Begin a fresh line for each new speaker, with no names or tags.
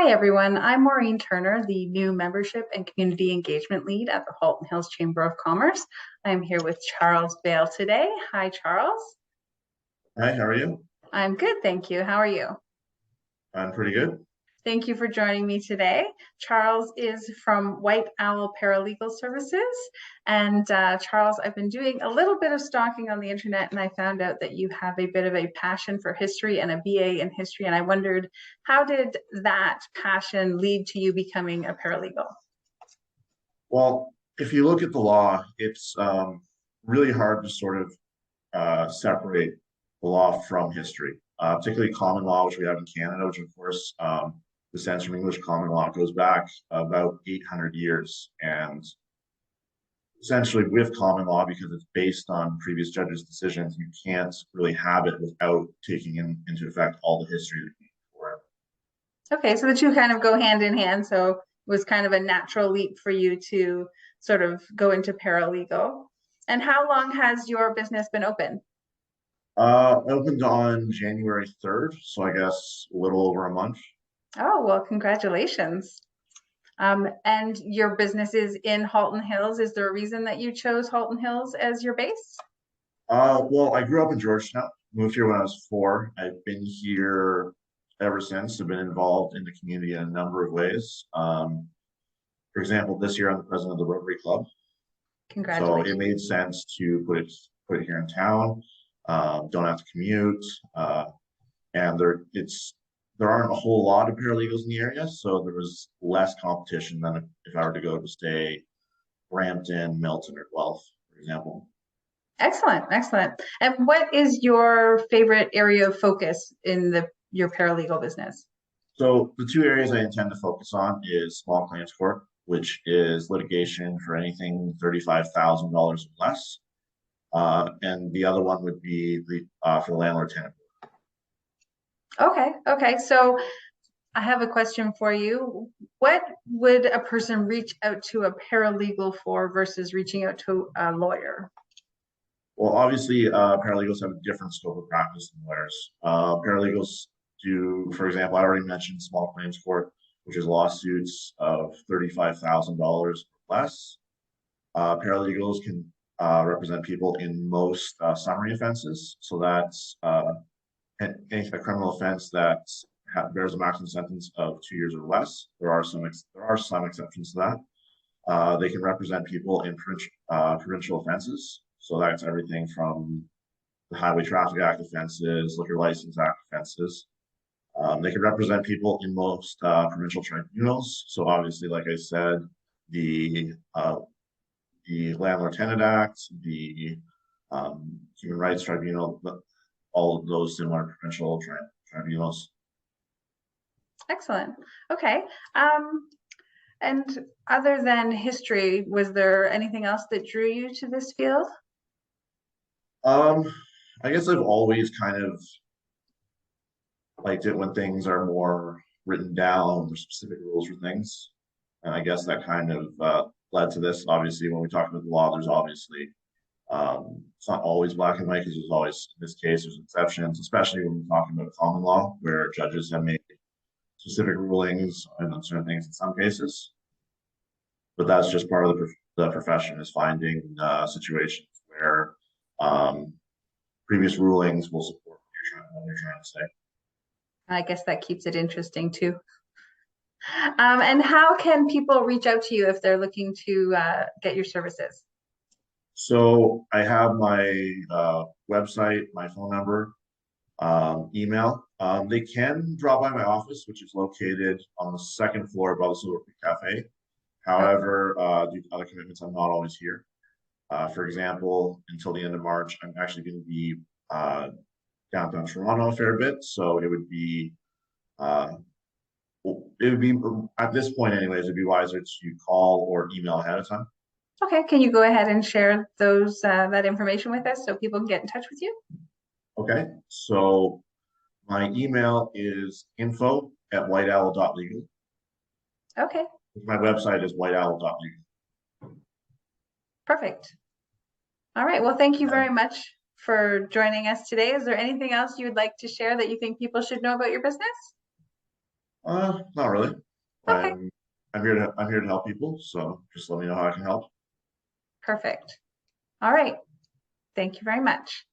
Hi, everyone. I'm Maureen Turner, the new Membership and Community Engagement Lead at the Halton Hills Chamber of Commerce. I'm here with Charles Bale today. Hi, Charles.
Hi, how are you?
I'm good, thank you. How are you?
I'm pretty good.
Thank you for joining me today. Charles is from White Owl Paralegal Services. And Charles, I've been doing a little bit of stalking on the internet and I found out that you have a bit of a passion for history and a BA in history. And I wondered, how did that passion lead to you becoming a paralegal?
Well, if you look at the law, it's really hard to sort of separate the law from history, particularly common law, which we have in Canada, which of course, the sense from English common law goes back about 800 years. And essentially with common law, because it's based on previous judges' decisions, you can't really have it without taking into effect all the history that came before it.
Okay, so the two kind of go hand in hand. So it was kind of a natural leap for you to sort of go into paralegal. And how long has your business been open?
Opened on January 3rd, so I guess a little over a month.
Oh, well, congratulations. And your business is in Halton Hills. Is there a reason that you chose Halton Hills as your base?
Well, I grew up in Georgetown, moved here when I was 4. I've been here ever since. I've been involved in the community in a number of ways. For example, this year I'm the president of the Rotary Club, so it
Congratulations.
made sense to put it here in town. Don't have to commute, and there aren't a whole lot of paralegals in the area, so there was less competition than if I were to go to say Brampton, Milton, or Guelph, for example.
Excellent, excellent. And what is your favorite area of focus in your paralegal business?
So the two areas I intend to focus on is small claims court, which is litigation for anything $35,000 or less. And the other one would be for the landlord tenant.
Okay, okay. So I have a question for you. What would a person reach out to a paralegal for versus reaching out to a lawyer?
Well, obviously, paralegals have a different scope of practice than lawyers. Paralegals do, for example, I already mentioned small claims court, which is lawsuits of $35,000 or less. Paralegals can represent people in most summary offenses. So that's a criminal offense that bears a maximum sentence of 2 years or less. There are some exceptions to that. They can represent people in provincial offenses. So that's everything from the Highway Traffic Act offenses, Liquor License Act offenses. They can represent people in most provincial tribunals. So obviously, like I said, the Landlord Tenant Act, the Human Rights Tribunal, all of those similar provincial tribunals.
Excellent. Okay. And other than history, was there anything else that drew you to this field?
Um, I guess I've always kind of liked it when things are more written down or specific rules for things. And I guess that kind of led to this. Obviously, when we talk about the law, there's obviously it's not always black and white because there's always, in this case, there's exceptions, especially when we're talking about common law, where judges have made specific rulings on certain things in some cases. But that's just part of the profession, is finding situations where um, previous rulings will support what you're trying to say.
I guess that keeps it interesting too. And how can people reach out to you if they're looking to get your services?
So I have my website, my phone number, email. They can drop by my office, which is located on the second floor above the Silver Creek Cafe.
Oh,
However, due to other commitments, I'm not always here. For example, until the end of March, I'm actually going to be downtown Toronto a fair bit. So uh, it would be at this point, anyways, it'd be wiser to call or email ahead of time.
okay. Can you go ahead and share those that information with us so people can get in touch with you?
Okay, so my email is info@whiteowl.legal.
Okay,
My website is whiteowl.legal.
perfect. All right. Well, thank you very
And
much for joining us today. Is there anything else you would like to share that you think people should know about your business?
Not really.
Okay,
I'm here to help people, so just let me know how I can help.
perfect. All right. Thank you very much.